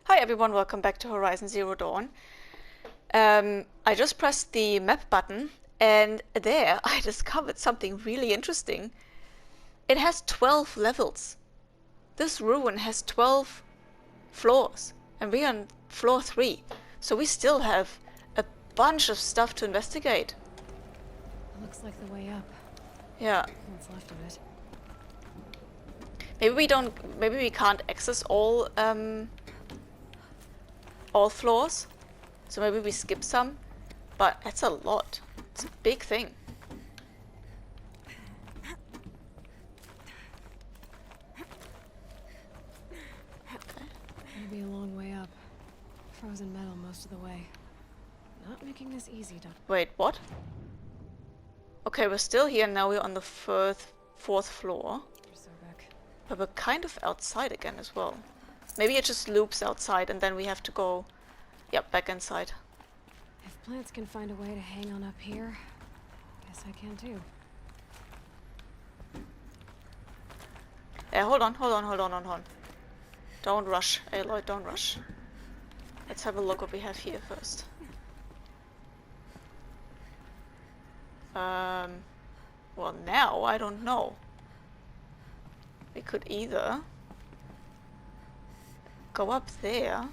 Hi everyone, welcome back to Horizon Zero Dawn. I just pressed the map button and there I discovered something really interesting. It has 12 levels. This ruin has 12 floors and we're on floor 3. So we still have a bunch of stuff to investigate. It looks like the way up. Yeah. What's left of it? Maybe we can't access all floors. So maybe we skip some, but that's a lot. It's a big thing. Okay. It'll be a long way up. Frozen metal most of the way. Not making this easy, Doc. Wait, what? Okay, we're still here, now we're on the fourth floor. But we're kind of outside again as well. Maybe it just loops outside and then we have to go, yep, back inside. If plants can find a way to hang on up here, guess I can too. Yeah, hold on. Don't rush, Aloy, don't rush. Let's have a look what we have here first. Well now, I don't know. We could either go up there.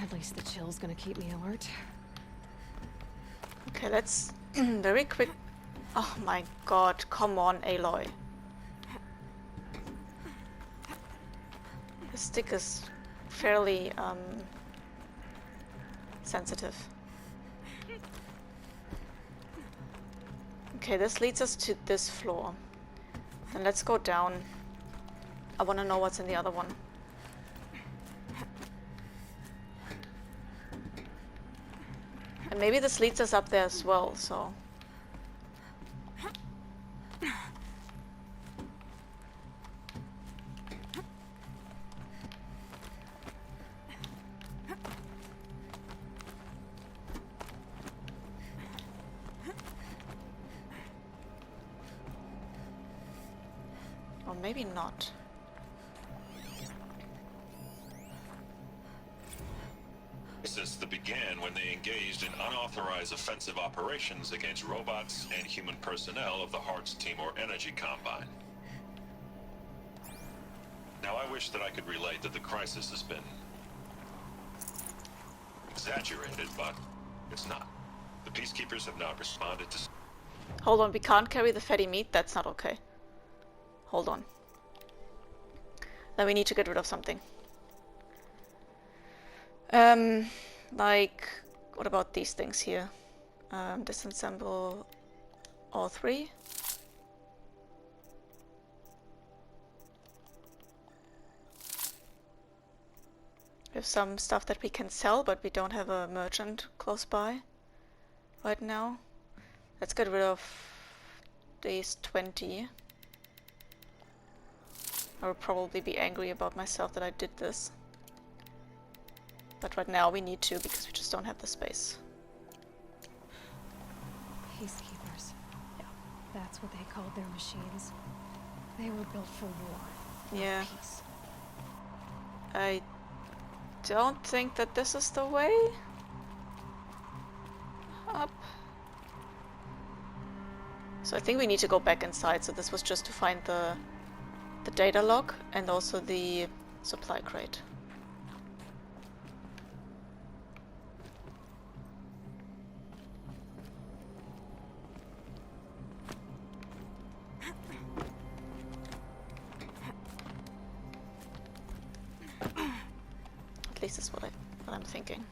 At least the chill's gonna keep me alert. Okay, let's very quick. Oh my god, come on, Aloy. The stick is fairly sensitive. Okay, this leads us to this floor. Then let's go down. I want to know what's in the other one. And maybe this leads us up there as well, so... Or maybe not. That began when they engaged in unauthorized offensive operations against robots and human personnel of the Hearts Timor Energy Combine. Now I wish that I could relate that the crisis has been exaggerated, but it's not. The peacekeepers have not responded to... Hold on, we can't carry the fatty meat? That's not okay. Hold on. Then we need to get rid of something. Like, what about these things here? Disassemble all 3. We have some stuff that we can sell, but we don't have a merchant close by right now. Let's get rid of these 20. I would probably be angry about myself that I did this. But right now we need to because we just don't have the space. Peacekeepers. Yeah. That's what they called their machines. They were built for war. Yeah. Peace. I don't think that this is the way up. So I think we need to go back inside. So this was just to find the data log and also the supply crate. At least that's what I'm thinking.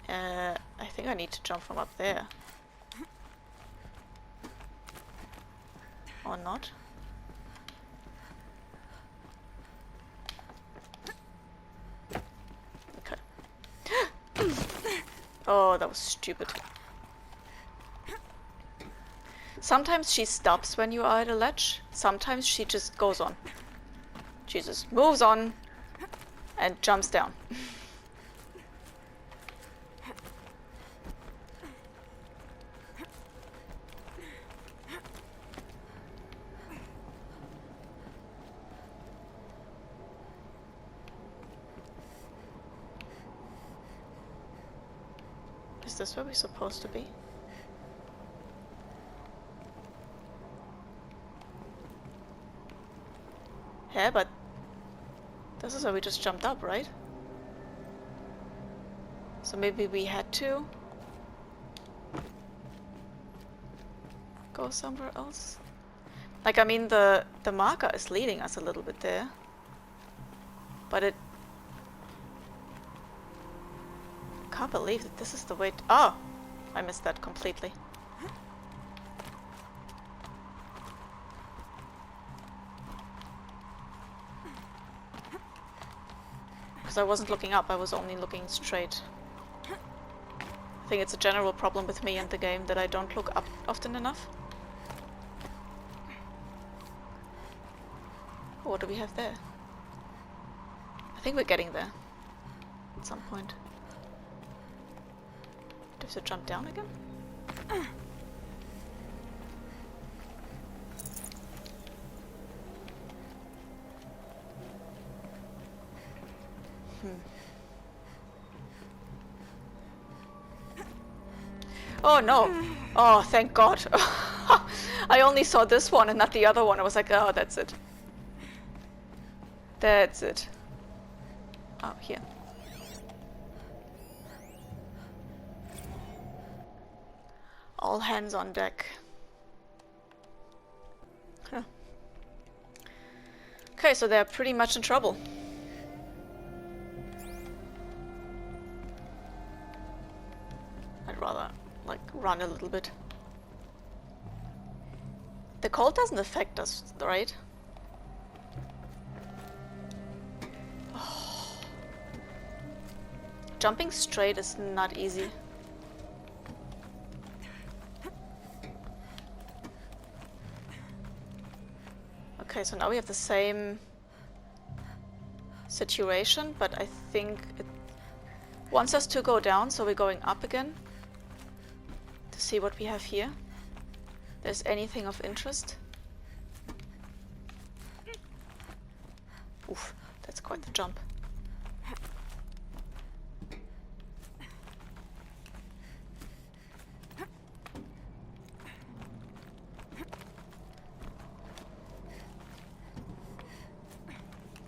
I think I need to jump from up there. Or not. Okay. Oh, that was stupid. Sometimes she stops when you are at a ledge. Sometimes she just goes on. Jesus, moves on. and jumps down. Is this where we're supposed to be? Yeah, but this is where we just jumped up, right? So maybe we had to go somewhere else? Like, I mean, the marker is leading us a little bit there. But it... can't believe that this is the way to... Oh! I missed that completely. Because I wasn't looking up, I was only looking straight. I think it's a general problem with me and the game that I don't look up often enough. Oh, what do we have there? I think we're getting there at some point. Do we have to jump down again? Oh no! Oh, thank God. I only saw this one and not the other one. I was like, oh, that's it. That's it. Oh, here. All hands on deck. Huh. Okay, so they're pretty much in trouble. I'd rather, like, run a little bit. The cold doesn't affect us, right? Oh. Jumping straight is not easy. Okay, so now we have the same situation, but I think it wants us to go down, so we're going up again to see what we have here. There's anything of interest. Oof, that's quite the jump.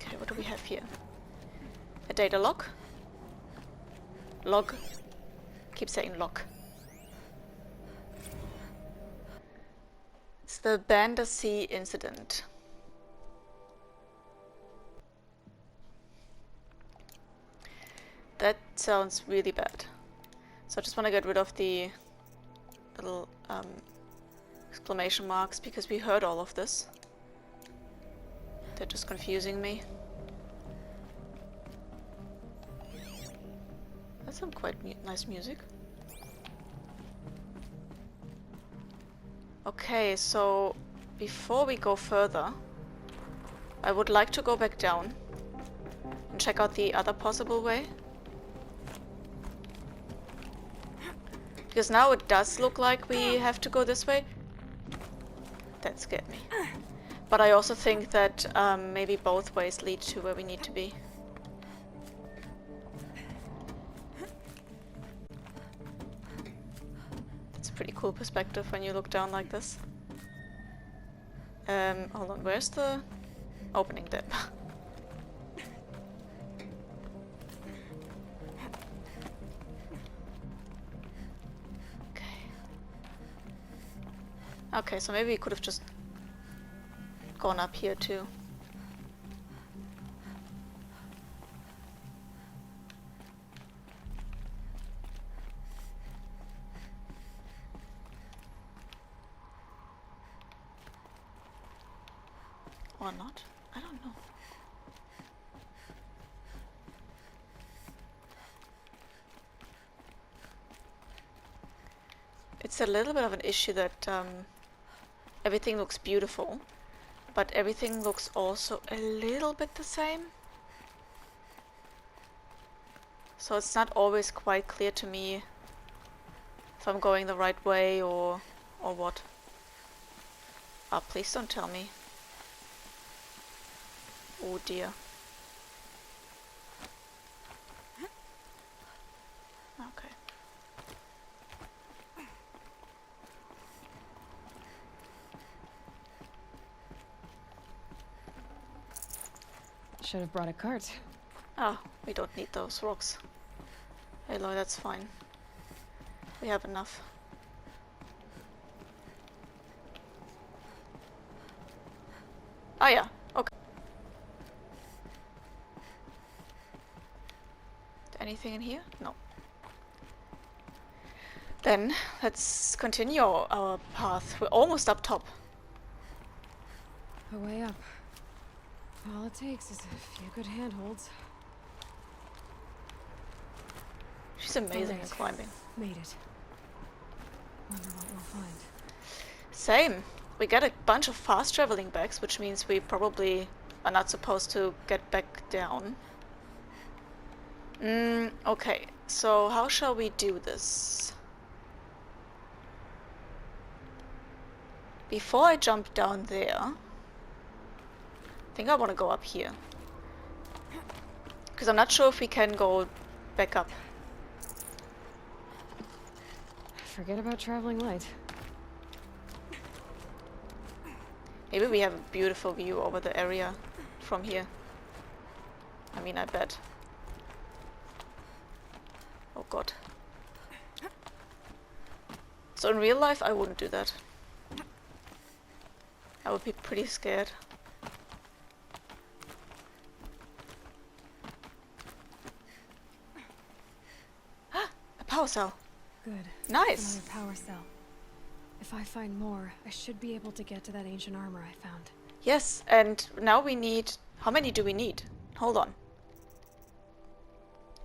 Okay, what do we have here? A data log? Log. Keep saying log. It's the Bandersea incident. That sounds really bad. So I just want to get rid of the little exclamation marks because we heard all of this. They're just confusing me. That's some quite nice music. Okay, so before we go further, I would like to go back down and check out the other possible way. Because now it does look like we have to go this way. That scared me. But I also think that maybe both ways lead to where we need to be. It's a pretty cool perspective when you look down like this. Hold on, where's the opening there? Okay, so maybe we could have just gone up here too. Or not? I don't know. It's a little bit of an issue that everything looks beautiful, but everything looks also a little bit the same. So it's not always quite clear to me if I'm going the right way or what. Ah, please don't tell me. Oh dear. Okay. Should have brought a cart. Ah, we don't need those rocks. Aloy, that's fine. We have enough. Ah yeah, okay. Anything in here? No. Then, let's continue our path. We're almost up top. A way up. All it takes is a few good handholds. She's amazing Alright. at climbing. Made it. Wonder what we'll find. Same. We get a bunch of fast traveling bags, which means we probably are not supposed to get back down. Okay. So how shall we do this? Before I jump down there, I think I want to go up here. Because I'm not sure if we can go back up. Forget about traveling light. Maybe we have a beautiful view over the area from here. I mean, I bet. Oh god. So in real life, I wouldn't do that. I would be pretty scared. A power cell. Good. Nice. Another power cell. If I find more, I should be able to get to that ancient armor I found. Yes, and now we need... How many do we need? Hold on.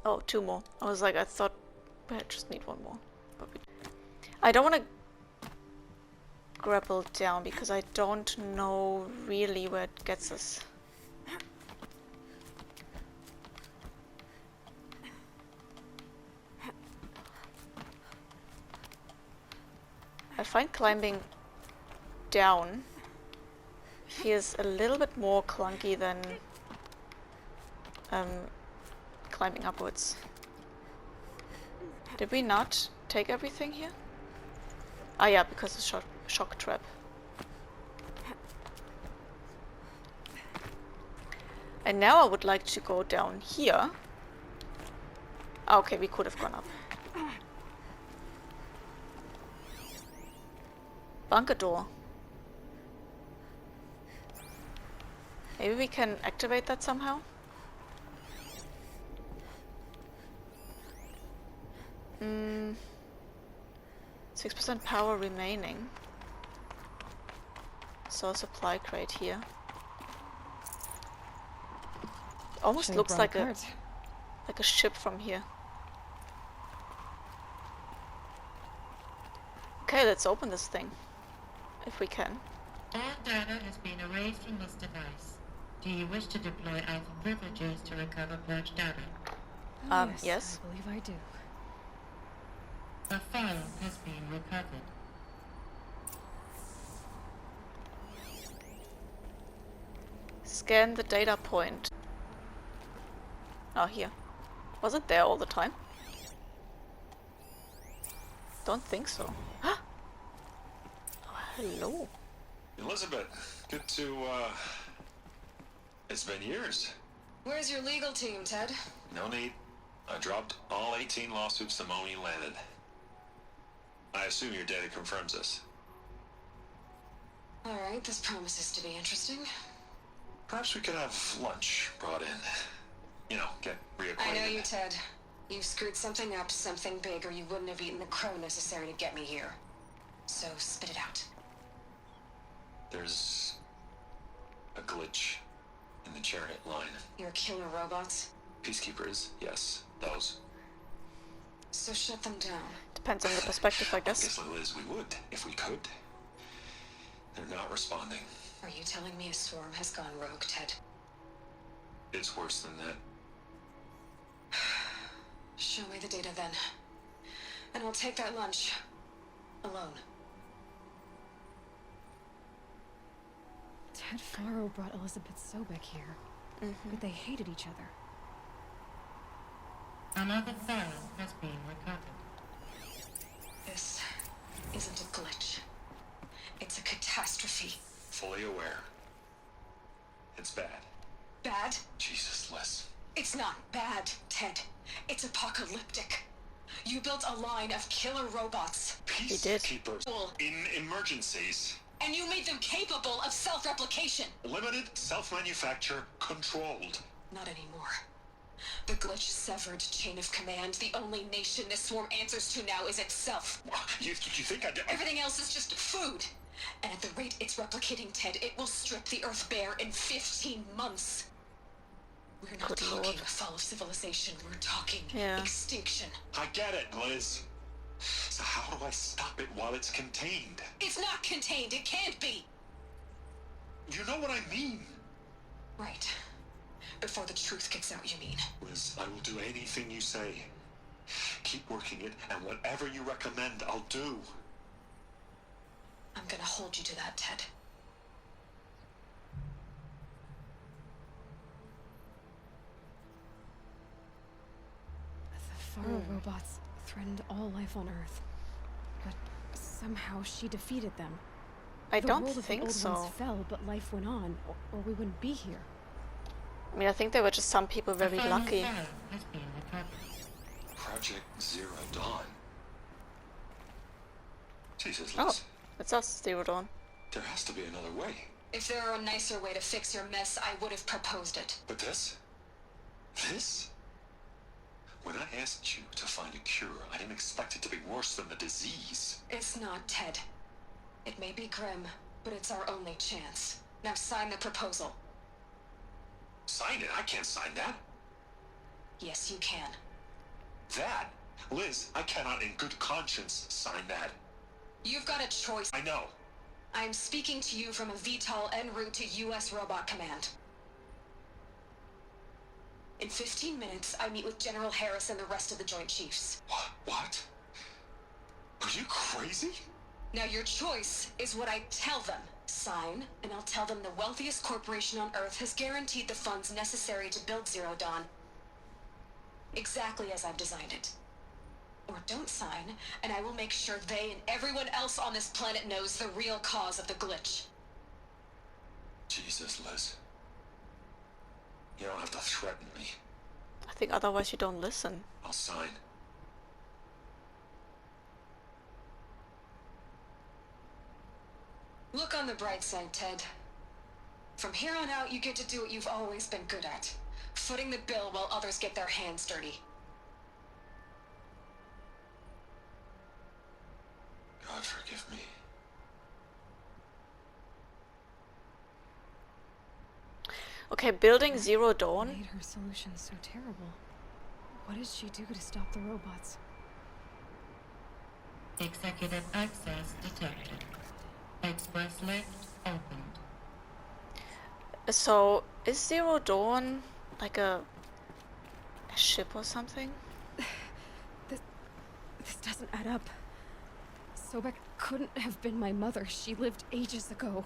Oh, 2 more. I was like, I thought we just need 1 more. But I don't want to grapple down because I don't know really where it gets us. I find climbing down feels a little bit more clunky than climbing upwards. Did we not take everything here? Ah yeah, because of shock trap. And now I would like to go down here. Ah, okay, we could have gone up. Bunker door. Maybe we can activate that somehow? 6% power remaining. So a supply crate here. Almost Should've looks brought like a ship from here. Okay, let's open this thing. If we can. All data has been erased from this device. Do you wish to deploy alpha privileges to recover purged data? Yes. I believe I do. The file has been recovered. Scan the data point. Oh, here. Was it there all the time? Don't think so. Oh, hello. Elizabeth, good to, it's been years. Where's your legal team, Ted? No need. I dropped all 18 lawsuits the moment you landed. I assume your data confirms this. Alright, this promises to be interesting. Perhaps we could have lunch brought in. You know, get reacquainted. I know you, Ted. You've screwed something up, something big, or you wouldn't have eaten the crow necessary to get me here. So, spit it out. There's a glitch in the chariot line. You're killer robots? Peacekeepers, yes, those. So shut them down. Depends on the perspective, I guess. Obviously, Liz, we would, if we could. They're not responding. Are you telling me a swarm has gone rogue, Ted? It's worse than that. Show me the data then. And I'll take that lunch. Alone. Ted Faro brought Elizabeth Sobek here, but they hated each other. Another file has been recovered. This isn't a glitch. It's a catastrophe. Fully aware. It's bad. Bad? Jesus, Liz. It's not bad, Ted. It's apocalyptic. You built a line of killer robots. Peacekeepers in emergencies. And you made them capable of self-replication. Limited, self-manufacture, controlled. Not anymore. The glitch severed chain of command. The only nation this swarm answers to now is itself. You think Everything else is just food. And at the rate it's replicating, Ted, it will strip the Earth bare in 15 months. We're not talking a fall of civilization. We're talking extinction. I get it, Liz. So how do I stop it while it's contained? It's not contained. It can't be. You know what I mean. Right. Before the truth gets out, you mean? Liz, I will do anything you say. Keep working it, and whatever you recommend, I'll do. I'm gonna hold you to that, Ted. The Faro robots threatened all life on Earth, but somehow she defeated them. I The don't world of the think old so. ones fell, but life went on, or we wouldn't be here. I mean, I think there were just some people very A final lucky. file has been recovered. Project ZeroDawn. Jesus, Oh, Liz. it's us, ZeroDawn. There has to be another way. If there were a nicer way to fix your mess, I would have proposed it. But this? This? When I asked you to find a cure, I didn't expect it to be worse than the disease. It's not, Ted. It may be grim, but it's our only chance. Now sign the proposal. Sign it? I can't sign that. Yes, you can. That? Liz, I cannot in good conscience sign that. You've got a choice. I know. I am speaking to you from a VTOL en route to U.S. Robot Command. In 15 minutes, I meet with General Harris and the rest of the Joint Chiefs. What? Are you crazy? Now your choice is what I tell them. Sign, and I'll tell them the wealthiest corporation on Earth has guaranteed the funds necessary to build ZeroDawn. Exactly as I've designed it. Or don't sign, and I will make sure they and everyone else on this planet knows the real cause of the glitch. Jesus, Liz. You don't have to threaten me. I think otherwise you don't listen. I'll sign. Look on the bright side, Ted. From here on out, you get to do what you've always been good at. Footing the bill while others get their hands dirty. God forgive me. Okay, building ZeroDawn. What made her solution so terrible? What did she do to stop the robots? Executive access detected. Express lift opened. So, is ZeroDawn like a ship or something? This doesn't add up. Sobek couldn't have been my mother. She lived ages ago.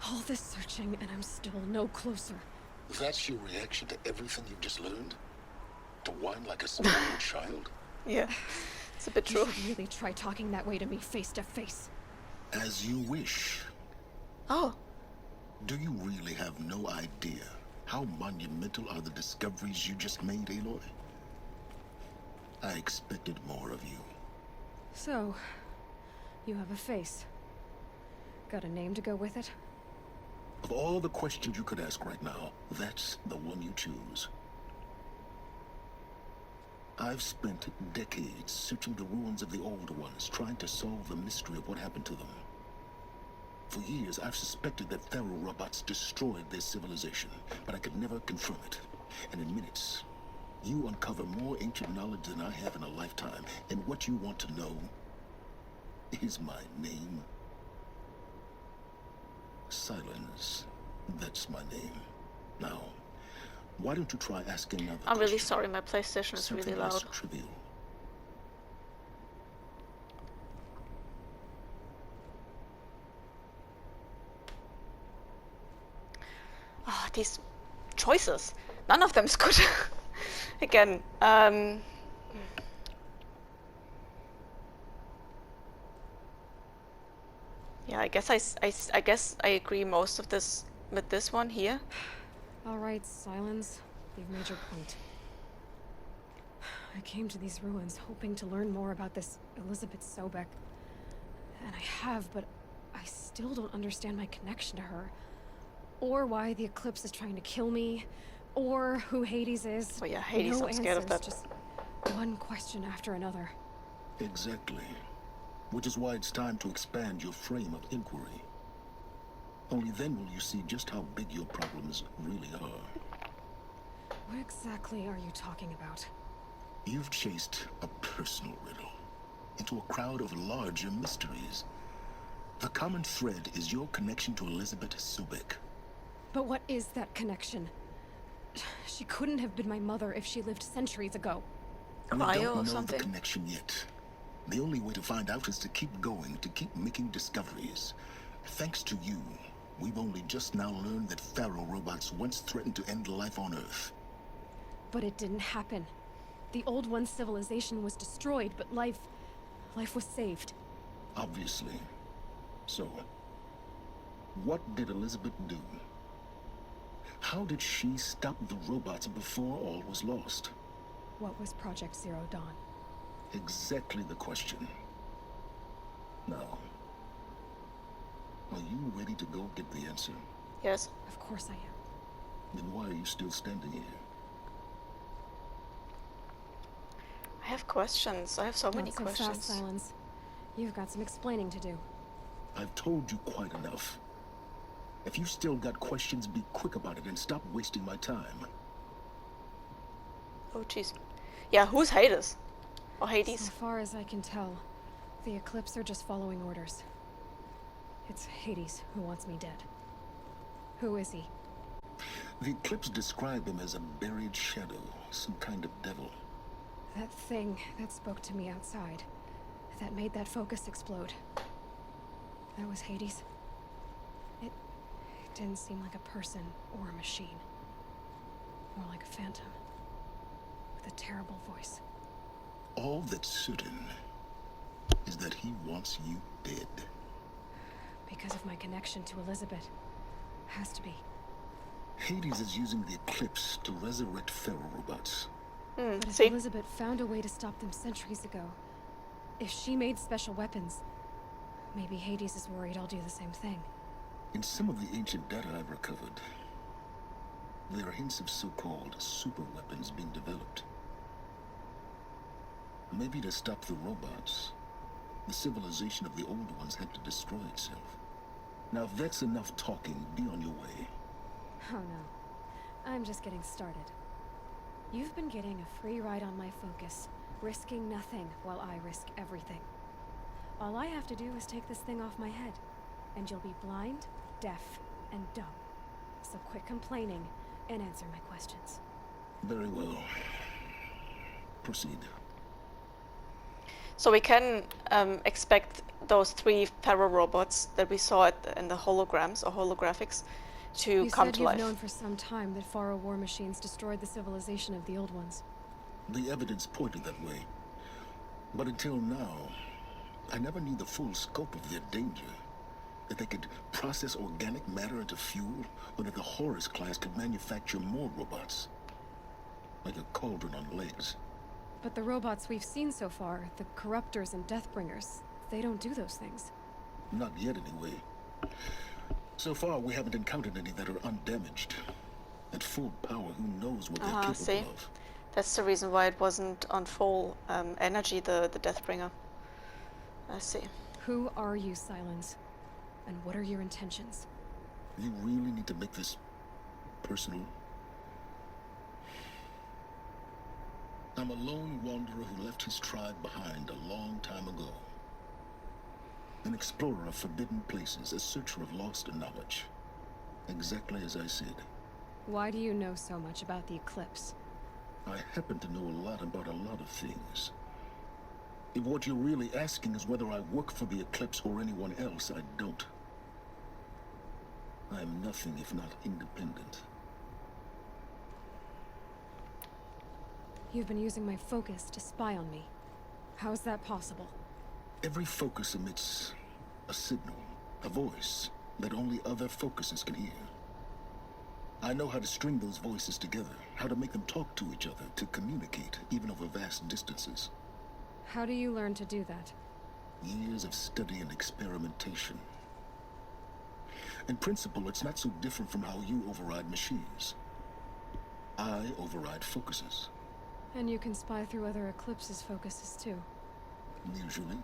All this searching, and I'm still no closer. That's your reaction to everything you've just learned? To whine like a spoiled child? Yeah, it's a bit You true. should really try talking that way to me face to face. As you wish. Oh, Do you really have no idea how monumental are the discoveries you just made, Aloy? I expected more of you. So, you have a face. Got a name to go with it? Of all the questions you could ask right now, that's the one you choose. I've spent decades searching the ruins of the older ones, trying to solve the mystery of what happened to them. For years, I've suspected that Thero robots destroyed their civilization, but I could never confirm it. And in minutes, you uncover more ancient knowledge than I have in a lifetime. And what you want to know is my name. Sylens. That's my name. Now, Why don't you try asking another I'm really question? sorry, my PlayStation is Something really less loud. trivial. Ah, these choices. None of them's good. Again, yeah, I guess I agree most of this with this one here. All right, Sylens, you've made your point. I came to these ruins hoping to learn more about this Elizabeth Sobek. And I have, but I still don't understand my connection to her. Or why the Eclipse is trying to kill me. Or who Hades is. Oh yeah, Hades, No I'm scared of answers, that. just one question after another. Exactly. Which is why it's time to expand your frame of inquiry. Only then will you see just how big your problems really are. What exactly are you talking about? You've chased a personal riddle into a crowd of larger mysteries. The common thread is your connection to Elizabeth Sobek. But what is that connection? She couldn't have been my mother if she lived centuries ago. We Cryo don't or know something? the connection yet. The only way to find out is to keep going, to keep making discoveries. Thanks to you, we've only just now learned that Pharaoh robots once threatened to end life on Earth. But it didn't happen. The Old One's civilization was destroyed, but life was saved. Obviously. So, what did Elizabeth do? How did she stop the robots before all was lost? What was Project ZeroDawn? Exactly the question. Now, are you ready to go get the answer? Yes. Of course I am. Then why are you still standing here? I have questions. I have so many Not so questions. fast, Sylens. You've got some explaining to do. I've told you quite enough. If you've still got questions, be quick about it and stop wasting my time. Oh jeez. Yeah, who's Hades? Or So Hades? far as I can tell, the Eclipse are just following orders. It's Hades who wants me dead. Who is he? The Eclipse described him as a buried shadow, some kind of devil. That thing that spoke to me outside. That made that focus explode. That was Hades. It didn't seem like a person or a machine. More like a phantom. With a terrible voice. All that's certain is that he wants you dead. Because of my connection to Elizabeth. Has to be. Hades is using the Eclipse to resurrect Pharaoh robots. But if See? Elizabeth found a way to stop them centuries ago, if she made special weapons, maybe Hades is worried I'll do the same thing. In some of the ancient data I've recovered, there are hints of so-called super weapons being developed. Maybe to stop the robots, the civilization of the old ones had to destroy itself. Now if that's enough talking, be on your way. Oh no. I'm just getting started. You've been getting a free ride on my focus, risking nothing while I risk everything. All I have to do is take this thing off my head, and you'll be blind, deaf, and dumb. So quit complaining and answer my questions. Very well. Proceed. So we can expect those 3 Pharaoh robots that we saw in the holograms or holographics to You come said to you've life. known for some time that Pharaoh war machines destroyed the civilization of the old ones. The evidence pointed that way. But until now, I never knew the full scope of their danger. That they could process organic matter into fuel, or that the Horus class could manufacture more robots. Like a cauldron on legs. But the robots we've seen so far, the Corruptors and Deathbringers, they don't do those things. Not yet, anyway. So far, we haven't encountered any that are undamaged. At full power, who knows what they're capable See? of. That's the reason why it wasn't on full energy, the Deathbringer. I see. Who are you, Sylens? And what are your intentions? You really need to make this personal? I'm a lone wanderer who left his tribe behind a long time ago. An explorer of forbidden places, a searcher of lost knowledge. Exactly as I said. Why do you know so much about the eclipse? I happen to know a lot about a lot of things. If what you're really asking is whether I work for the Eclipse or anyone else, I don't. I am nothing if not independent. You've been using my focus to spy on me. How is that possible? Every focus emits a signal, a voice, that only other focuses can hear. I know how to string those voices together, how to make them talk to each other, to communicate, even over vast distances. How do you learn to do that? Years of study and experimentation. In principle, it's not so different from how you override machines. I override focuses. And you can spy through other Eclipse's focuses too. Usually.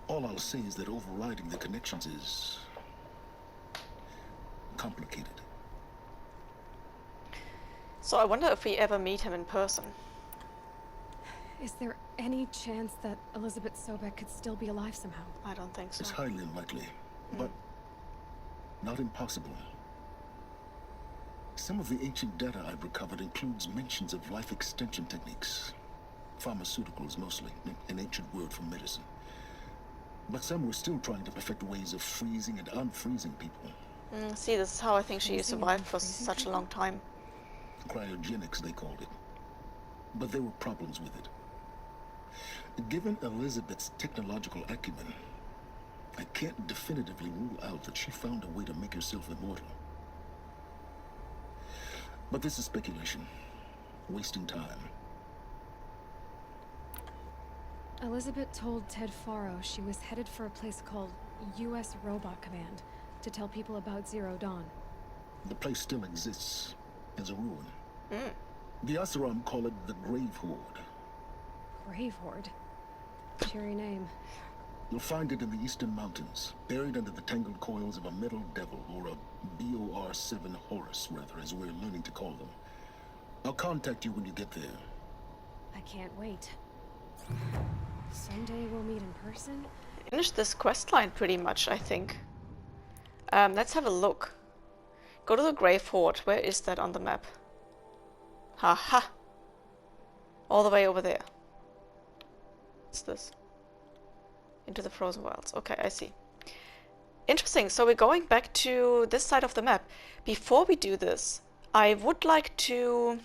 All I'll say is that overriding the connections is complicated. So I wonder if we ever meet him in person. Is there any chance that Elizabeth Sobek could still be alive somehow? I don't think so. It's highly unlikely, but not impossible. Some of the ancient data I've recovered includes mentions of life extension techniques. Pharmaceuticals mostly, an ancient word for medicine. But some were still trying to perfect ways of freezing and unfreezing people. See, this is how I think she Freezing and survived for unfreezing such a long time. Cryogenics, they called it. But there were problems with it. Given Elizabeth's technological acumen, I can't definitively rule out that she found a way to make herself immortal. But this is speculation. Wasting time. Elizabeth told Ted Faro she was headed for a place called U.S. Robot Command to tell people about ZeroDawn. The place still exists as a ruin. The Asaram call it the Grave Horde. Grave Horde? Cheery name. You'll find it in the Eastern Mountains, buried under the tangled coils of a metal devil, or a BOR-7 Horus, rather, as we're learning to call them. I'll contact you when you get there. I can't wait. Someday we'll meet in person? Finished this quest line pretty much, I think. Let's have a look. Go to the Grave Horde. Where is that on the map? Haha! All the way over there. What's this? Into the Frozen Wilds. Okay, I see. Interesting. So we're going back to this side of the map. Before we do this, I would like to...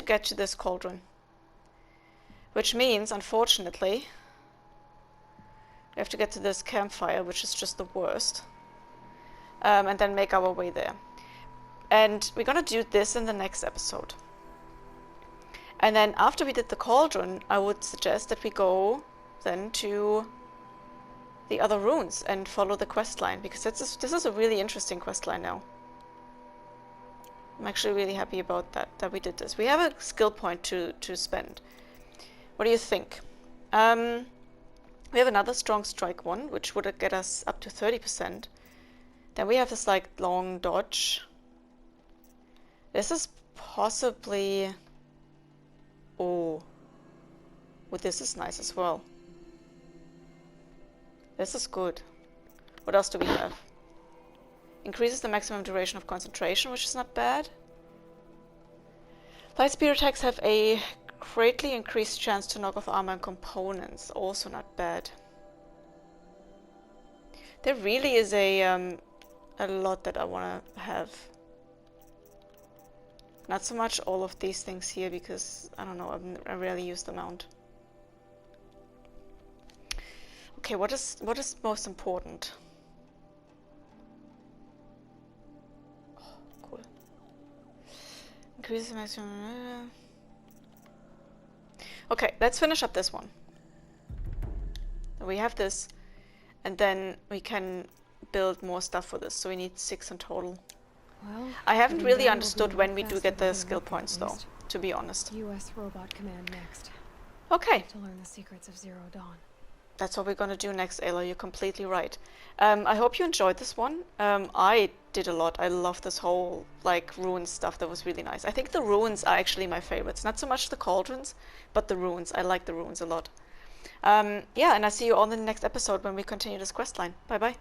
get to this cauldron. Which means, unfortunately, we have to get to this campfire, which is just the worst. And then make our way there. And we're gonna do this in the next episode. And then after we did the cauldron, I would suggest that we go then to the other runes and follow the quest line, because this is a really interesting quest line now. I'm actually really happy about that we did this. We have a skill point to spend. What do you think? We have another strong strike one, which would get us up to 30%. Then we have this like long dodge. This is possibly... Oh. Well, this is nice as well. This is good. What else do we have? Increases the maximum duration of concentration, which is not bad. Light spear attacks have a greatly increased chance to knock off armor and components. Also not bad. There really is a lot that I want to have. Not so much all of these things here, because, I don't know, I rarely use the mount. Okay, what is most important? Oh, cool. Increase the maximum... Okay, let's finish up this one. We have this, and then we can build more stuff for this, so we need 6 in total. Well, I haven't then really will understood be when we do faster get the than skill Earth, points, at though, least. to be honest. U.S. Robot Command next, Okay, to learn the secrets of ZeroDawn. that's what we're gonna do next, Aloy. You're completely right. I hope you enjoyed this one. I did a lot. I love this whole, like, ruin stuff. That was really nice. I think the ruins are actually my favorites. Not so much the cauldrons, but the ruins. I like the ruins a lot. Yeah, and I'll see you all in the next episode when we continue this quest line. Bye bye.